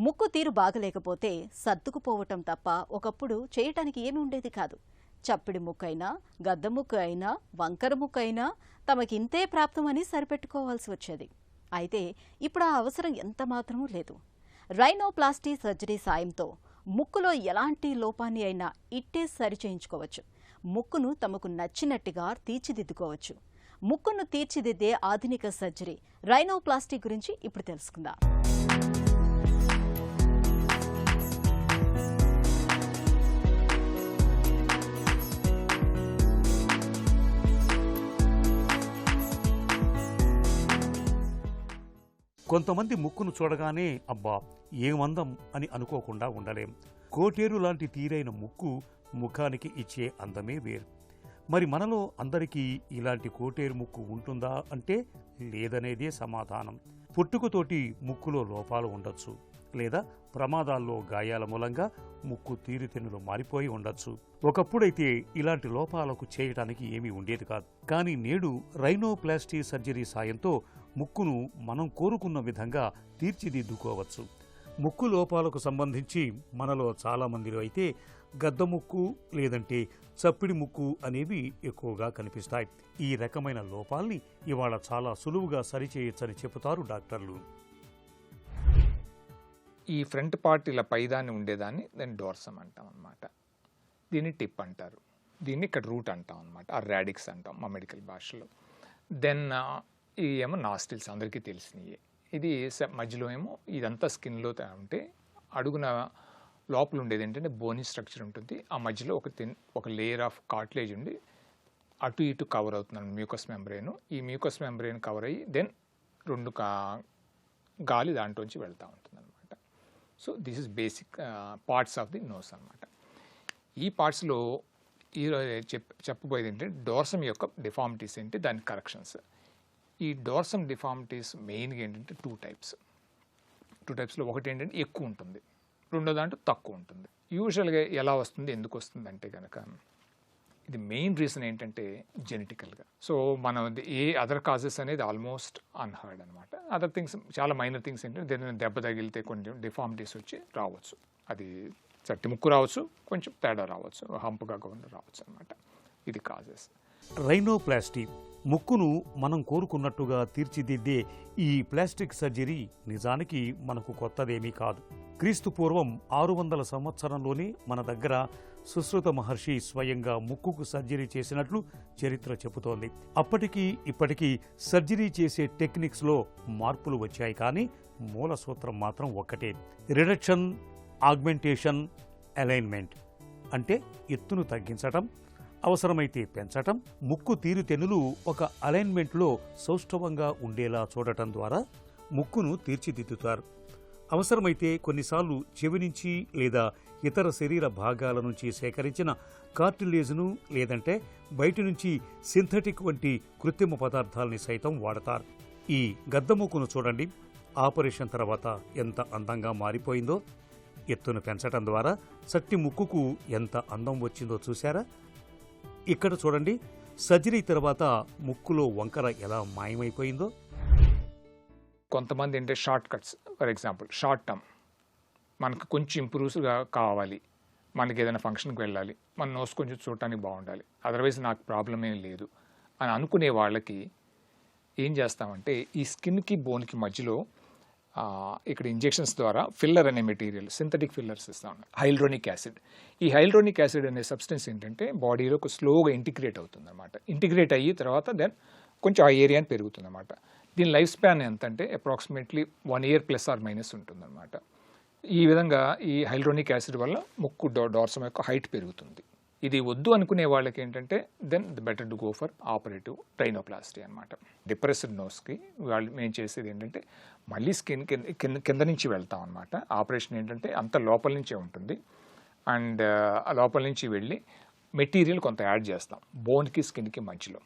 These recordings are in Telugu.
ముక్కు తీరు బాగలేకపోతే సర్దుకుపోవటం తప్ప ఒకప్పుడు చేయటానికి ఏమీ ఉండేది కాదు. చప్పిడి ముక్కైనా, గద్ద ముక్కు అయినా, వంకర ముక్కు అయినా తమకింతే ప్రాప్తమని సరిపెట్టుకోవాల్సి వచ్చేది. అయితే ఇప్పుడు ఆ అవసరం ఎంత మాత్రమూ లేదు. రైనోప్లాస్టీ సర్జరీ సాయంతో ముక్కులో ఎలాంటి లోపాన్ని అయినా ఇట్టే సరిచేయించుకోవచ్చు. ముక్కును తమకు నచ్చినట్టుగా తీర్చిదిద్దుకోవచ్చు. ముక్కును తీర్చిదిద్దే ఆధునిక సర్జరీ రైనోప్లాస్టీ గురించి ఇప్పుడు తెలుసుకుందాం. కొంతమంది ముక్కును చూడగానే అబ్బా ఏమందం అని అనుకోకుండా ఉండలేం. కోటేరు లాంటి తీరైన ముక్కు ముఖానికి ఇచ్చే అందమే వేరు. మరి మనలో అందరికీ ఇలాంటి కోటేరు ముక్కు ఉంటుందా అంటే లేదనేదే సమాధానం. పుట్టుకతోటి ముక్కులో లోపాలు ఉండొచ్చు, లేదా ప్రమాదాల్లో గాయాల మూలంగా ముక్కు తీరుతెన్నులు మారిపోయి ఉండొచ్చు. ఒకప్పుడైతే ఇలాంటి లోపాలకు చేయటానికి ఏమీ ఉండేది కాదు. కానీ నేడు రైనోప్లాస్టీ సర్జరీ సాయంతో ముక్కును మనం కోరుకున్న విధంగా తీర్చిదిద్దుకోవచ్చు. ముక్కు లోపాలకు సంబంధించి మనలో చాలామందిలో అయితే గద్ద ముక్కు లేదంటే చప్పిడి ముక్కు అనేవి ఎక్కువగా కనిపిస్తాయి. ఈ రకమైన లోపాల్ని ఇవాళ చాలా సులువుగా సరిచేయొచ్చని చెబుతారు డాక్టర్లు. ఈ ఫ్రంట్ పార్ట్ ఇలా పైదాన్ని ఉండేదాన్ని దాన్ని డోర్సమ్ అంటాం అనమాట. దీన్ని టిప్ అంటారు. దీన్ని ఇక్కడ రూట్ అంటాం అనమాట. ఆ రాడిక్స్ అంటాం మా మెడికల్ భాషలో. దెన్ ఇవి ఏమో నాస్టిల్స్, అందరికీ తెలిసినవి. ఇది మధ్యలో ఏమో ఇదంతా స్కిన్లో ఉంటే అడుగున లోపల ఉండేది ఏంటంటే బోనీ స్ట్రక్చర్ ఉంటుంది. ఆ మధ్యలో ఒక లేయర్ ఆఫ్ కార్టిలేజ్ ఉండి అటు ఇటు కవర్ అవుతున్నాను మ్యూకస్ మెంబ్రెయిన్. ఈ మ్యూకస్ మెంబ్రెయిన్ కవర్ అయ్యి దెన్ రెండు గాలి దాంట్లోంచి వెళ్తూ ఉంటుంది అనమాట. So this is basic parts of the nose అనమాట. ఈ పార్ట్స్లో చెప్పబోయేది ఏంటంటే డోర్సమ్ యొక్క డిఫార్మిటీస్ ఏంటి, దాని కరెక్షన్స్. ఈ డోర్సమ్ డిఫార్మిటీస్ మెయిన్గా ఏంటంటే టూ టైప్స్లో ఒకటి ఏంటంటే ఎక్కువ ఉంటుంది, రెండో దాంట్లో తక్కువ ఉంటుంది. యూజువల్గా ఎలా వస్తుంది, ఎందుకు వస్తుంది అంటే కనుక ఇది మెయిన్ రీజన్ ఏంటంటే జెనెటికల్గా. సో మనం ఏ అదర్ కాజెస్ అనేది ఆల్మోస్ట్ అన్హర్డ్ అనమాట. అదర్ థింగ్స్ చాలా మైనర్ థింగ్స్ ఏంటంటే దేని దెబ్బ తగిలితే కొంచెం డిఫార్మిటీస్ వచ్చి రావచ్చు. అది చట్టి ముక్కు రావచ్చు, కొంచెం తేడా రావచ్చు, హంపుగా రావచ్చు అనమాట. ఇది కాజెస్. రైనోప్లాస్టీ ముక్కును మనం కోరుకున్నట్టుగా తీర్చిదిద్దే ఈ ప్లాస్టిక్ సర్జరీ నిజానికి మనకు కొత్తదేమీ కాదు. క్రీస్తు పూర్వం 600 సంవత్సరంలోనే మన దగ్గర సుశ్రుత మహర్షి స్వయంగా ముక్కుకు సర్జరీ చేసినట్లు చరిత్ర చెబుతోంది. అప్పటికీ ఇప్పటికీ సర్జరీ చేసే టెక్నిక్స్లో మార్పులు వచ్చాయి, కానీ మూల సూత్రం మాత్రం ఒక్కటే: రిడక్షన్, ఆగ్మెంటేషన్, అలైన్మెంట్. అంటే ఎత్తును తగ్గించటం, అవసరమైతే పెంచటం, ముక్కు తీరుతెన్నులు ఒక అలైన్మెంట్లో సౌష్ఠవంగా ఉండేలా చూడటం ద్వారా ముక్కును తీర్చిదిద్దుతారు. అవసరమైతే కొన్నిసార్లు చెవి నుంచి లేదా ఇతర శరీర భాగాల నుంచి సేకరించిన కార్టిలేజ్ను లేదంటే బయటి నుంచి సింథటిక్ వంటి కృత్రిమ పదార్థాలని సైతం వాడతారు. ఈ గద్దముక్కును చూడండి, ఆపరేషన్ తర్వాత ఎంత అందంగా మారిపోయిందో. ఎత్తును పెంచటం ద్వారా చట్టి ముక్కుకు ఎంత అందం వచ్చిందో చూశారా? ఇక్కడ చూడండి, సర్జరీ తర్వాత ముక్కులో వంకర ఎలా మాయమైపోయిందో. కొంతమంది ఏంటంటే short cuts, for example short term, మనకు కొంచెం ఇంప్రూవ్స్గా కావాలి, మనకి ఏదైనా ఫంక్షన్కి వెళ్ళాలి, మన నోస్ కొంచెం చూడటానికి బాగుండాలి, అదర్వైజ్ నాకు ప్రాబ్లం ఏం లేదు అని అనుకునే వాళ్ళకి ఏం చేస్తామంటే ఈ స్కిన్కి బోన్కి మధ్యలో ఇక్కడ ఇంజెక్షన్స్ ద్వారా ఫిల్లర్ అనే మెటీరియల్, సింథటిక్ ఫిల్లర్స్ ఇస్తాం, హైల్రోనిక్ యాసిడ్. ఈ హైల్రోనిక్ యాసిడ్ అనే సబ్స్టెన్స్ ఏంటంటే బాడీలో స్లోగా ఇంటిగ్రేట్ అవుతుంది అనమాట. ఇంటిగ్రేట్ అయ్యి తర్వాత దెన్ కొంచెం ఆ ఏరియాని పెరుగుతుంది అనమాట. దీని లైఫ్ స్పాన్ ఎంత అంటే అప్రాక్సిమేట్లీ 1 year ± ఉంటుందన్నమాట. ఈ విధంగా ఈ హైల్రోనిక్ యాసిడ్ వల్ల ముక్కు డోర్సమ్ యొక్క హైట్ పెరుగుతుంది. ఇది వద్దు అనుకునే వాళ్ళకి ఏంటంటే then the better to go for operative rhinoplasty అనమాట. డిప్రెస్డ్ నోస్కి వాళ్ళు మేము చేసేది ఏంటంటే మళ్ళీ స్కిన్ కింద నుంచి వెళ్తాం అనమాట. ఆపరేషన్ ఏంటంటే అంత లోపల నుంచే ఉంటుంది. అండ్ ఆ లోపల నుంచి వెళ్ళి మెటీరియల్ కొంత యాడ్ చేస్తాం బోన్కి స్కిన్కి మధ్యలో.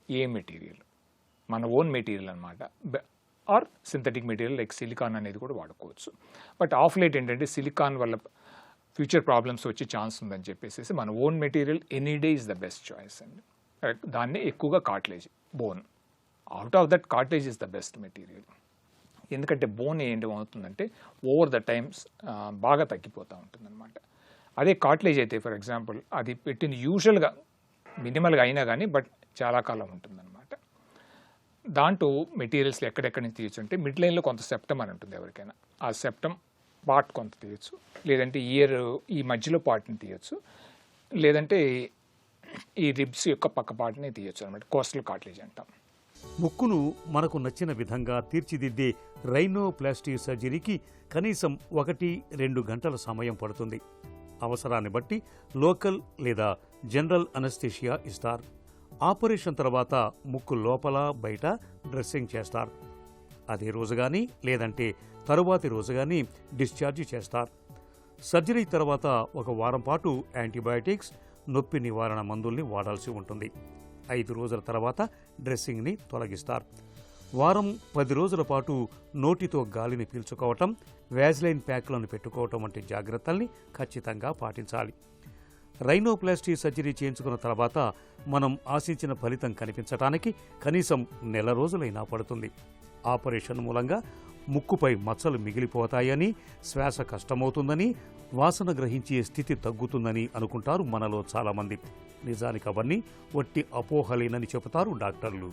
ఏ మెటీరియల్? మన ఓన్ మెటీరియల్ అనమాట. Or synthetic material like silicone అనేది కూడా వాడుకోవచ్చు. బట్ ఆఫ్ లేట్ ఏంటంటే సిలికాన్ వల్ల ఫ్యూచర్ ప్రాబ్లమ్స్ వచ్చే ఛాన్స్ ఉందని చెప్పేసి మన own material any day is the best choice అండి. దాన్నే ఎక్కువగా cartilage, bone. Out of that cartilage is the best material. ఎందుకంటే బోన్ ఏమవుతుందంటే ఓవర్ ద టైమ్స్ బాగా తగ్గిపోతూ ఉంటుందన్నమాట. అదే కార్టిలేజ్ అయితే ఫర్ ఎగ్జాంపుల్ అది పెట్టింది యూజువల్గా మినిమల్గా అయినా కానీ బట్ చాలా కాలం ఉంటుందన్నమాట. దాంట్లో మెటీరియల్స్ ఎక్కడెక్కడి నుంచి తీయచ్చు అంటే మిడ్ లైన్లో కొంత సెప్టమ్ అని ఉంటుంది ఎవరికైనా, ఆ సెప్టమ్ పార్ట్ కొంత తీయచ్చు, లేదంటే ఇయర్ ఈ మధ్యలో పార్ట్ని తీయచ్చు, లేదంటే ఈ రిబ్స్ యొక్క పక్క పార్ట్ని తీయచ్చు అనమాట. కోస్టల్ కార్టిలేజ్ అంటాం. ముక్కును మనకు నచ్చిన విధంగా తీర్చిదిద్దే రైనోప్లాస్టీ సర్జరీకి కనీసం 1-2 గంటల సమయం పడుతుంది. అవసరాన్ని బట్టి లోకల్ లేదా జనరల్ అనస్థీషియా ఇస్తారు. ఆపరేషన్ తర్వాత ముక్కు లోపల బయట డ్రెస్సింగ్ చేస్తారు. అదే రోజు కానీ లేదంటే తరువాతి రోజు కానీ డిశ్చార్జ్ చేస్తారు. సర్జరీ తర్వాత 1 వారం పాటు యాంటీబయాటిక్స్, నొప్పి నివారణ మందుల్ని వాడాల్సి ఉంటుంది. 5 రోజుల తర్వాత డ్రెస్సింగ్ని తొలగిస్తారు. వారం 10 రోజుల పాటు నోటితో గాలిని పీల్చుకోవటం, వ్యాజ్లైన్ ప్యాక్లను పెట్టుకోవటం వంటి జాగ్రత్తల్ని ఖచ్చితంగా పాటించాలి. రైనోప్లాస్టీ సర్జరీ చేయించుకున్న తర్వాత మనం ఆశించిన ఫలితం కనిపించటానికి కనీసం 1 నెల రోజులైనా పడుతుంది. ఆపరేషన్ మూలంగా ముక్కుపై మచ్చలు మిగిలిపోతాయని, శ్వాస కష్టమవుతుందని, వాసన గ్రహించే స్థితి తగ్గుతుందని అనుకుంటారు మనలో చాలామంది. నిజానికి అవన్నీ వట్టి అపోహలేనని చెబుతారు డాక్టర్లు.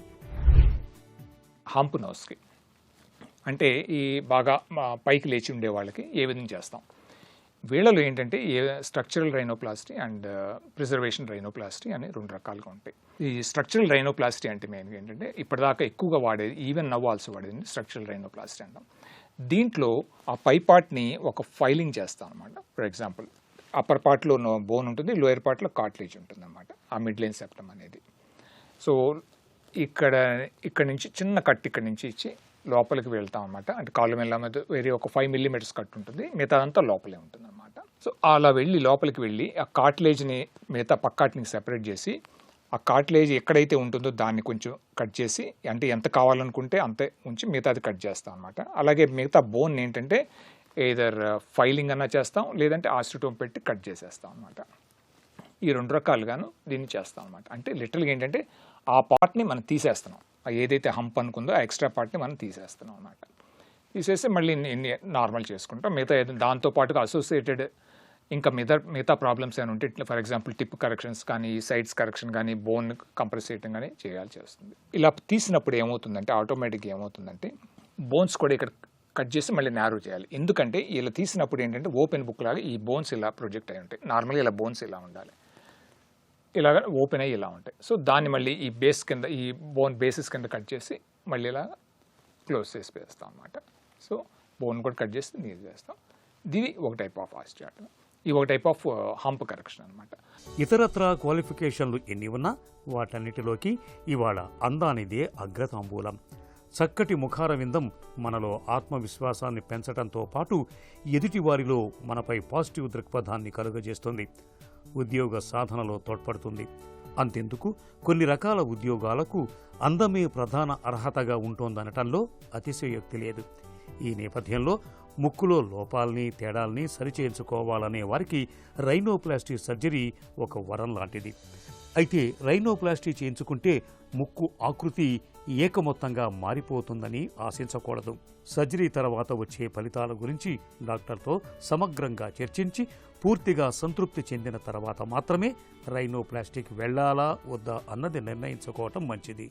హంప్ నోస్కి అంటే ఈ బాగా పైకి లేచి ఉండే వాళ్ళకి ఏ విధంగా చేస్తాం. వీళ్ళలో ఏంటంటే structural rhinoplasty and preservation rhinoplasty అని 2 రకాలుగా ఉంటాయి. ఈ స్ట్రక్చరల్ రైనోప్లాస్టీ అంటే మెయిన్గా ఏంటంటే ఇప్పటిదాకా ఎక్కువగా వాడేది, ఈవెన్ నవ్ ఆల్సో వాడేది స్ట్రక్చరల్ రైనోప్లాస్టీ అంటాం. దీంట్లో ఆ పై పార్ట్ని ఒక ఫైలింగ్ చేస్తాం అనమాట. ఫర్ ఎగ్జాంపుల్ అప్పర్ పార్ట్లో బోన్ ఉంటుంది, లోయర్ పార్ట్లో కార్టిలేజ్ ఉంటుంది అనమాట, ఆ మిడ్ లైన్ సెప్టమ్ అనేది. సో ఇక్కడ నుంచి చిన్న కట్ ఇక్కడ నుంచి ఇచ్చి లోపలికి వెళ్తాం అనమాట. అంటే కాళ్ళు మెల్ల మీద వేరే ఒక 5 మిల్లీమీటర్స్ కట్ ఉంటుంది, మిగతా అంతా లోపలే ఉంటుంది అనమాట. సో అలా వెళ్ళి లోపలికి వెళ్ళి ఆ కార్టిలేజ్ని మిగతా పక్కాటిని సెపరేట్ చేసి ఆ కార్టిలేజ్ ఎక్కడైతే ఉంటుందో దాన్ని కొంచెం కట్ చేసి, అంటే ఎంత కావాలనుకుంటే అంతే ఉంచి మిగతాది కట్ చేస్తాం అనమాట. అలాగే మిగతా బోన్ ఏంటంటే ఏదర్ ఫైలింగ్ అన్నా చేస్తాం, లేదంటే ఆస్టిటోమ్ పెట్టి కట్ చేసేస్తాం అనమాట. ఈ 2 రకాలుగాను దీన్ని చేస్తాం అనమాట. అంటే లిటరల్గా ఏంటంటే ఆ పార్ట్ని మనం తీసేస్తున్నాం, ఏదైతే హంప్ అనుకుందో ఆ ఎక్స్ట్రా పార్ట్ని మనం తీసేస్తున్నాం అనమాట. తీసేసి మళ్ళీ నార్మల్ చేసుకుంటాం. మిగతా దాంతోపాటుగా అసోసియేటెడ్ ఇంకా మిగతా ప్రాబ్లమ్స్ ఏమైనా ఉంటే, ఫర్ ఎగ్జాంపుల్ టిప్ కరెక్షన్స్ కానీ, సైడ్స్ కరెక్షన్ కానీ, బోన్ కంప్రెస్ చేయడం కానీ చేయాల్సి వస్తుంది. ఇలా తీసినప్పుడు ఏమవుతుందంటే ఆటోమేటిక్గా ఏమవుతుందంటే బోన్స్ కూడా ఇక్కడ కట్ చేసి మళ్ళీ నారో చేయాలి. ఎందుకంటే ఇలా తీసినప్పుడు ఏంటంటే ఓపెన్ బుక్ లాగా ఈ బోన్స్ ఇలా ప్రొజెక్ట్ అయి ఉంటాయి. నార్మల్గా ఇలా బోన్స్ ఇలా ఉండాలి, ఇలాగ ఓపెన్ అయ్యి ఇలా ఉంటాయి. సో దాన్ని మళ్ళీ ఈ బేస్ కింద, ఈ బోన్ బేసిస్ కింద కట్ చేసి మళ్ళీ ఇలా క్లోజ్ చేసి వేస్తాం అనమాట. సో బోన్ కూడా కట్ చేసి నీరు చేస్తాం. ఇది ఒక టైప్ ఆఫ్ ఆస్టియాటమీ, ఇది ఒక టైప్ ఆఫ్ హంప్ కరెక్షన్ అనమాట. ఇతరత్రా క్వాలిఫికేషన్లు ఎన్ని ఉన్నా వాటన్నిటిలోకి ఇవాళ అందానిదే అగ్రతాంబూలం. చక్కటి ముఖార విందం మనలో ఆత్మవిశ్వాసాన్ని పెంచడంతో పాటు ఎదుటివారిలో మనపై పాజిటివ్ దృక్పథాన్ని కలుగజేస్తుంది. ఉద్యోగ సాధనలో తోడ్పడుతుంది. అంతెందుకు కొన్ని రకాల ఉద్యోగాలకు అందమే ప్రధాన అర్హతగా ఉంటోందనటంలో అతిశయోక్తి లేదు. ఈ నేపథ్యంలో ముక్కులో లోపాల్ని, తేడాల్ని సరిచేయించుకోవాలనే వారికి రైనోప్లాస్టీ సర్జరీ ఒక వరం లాంటిది. అయితే రైనోప్లాస్టీ చేయించుకుంటే ముక్కు ఆకృతి ఏకమొత్తంగా మారిపోతుందని ఆశించకూడదు. సర్జరీ తర్వాత వచ్చే ఫలితాల గురించి డాక్టర్తో సమగ్రంగా చర్చించి పూర్తిగా సంతృప్తి చెందిన తర్వాత మాత్రమే రైనోప్లాస్టీకి వెళ్లాలా వద్దా అన్నది నిర్ణయించుకోవటం మంచిది.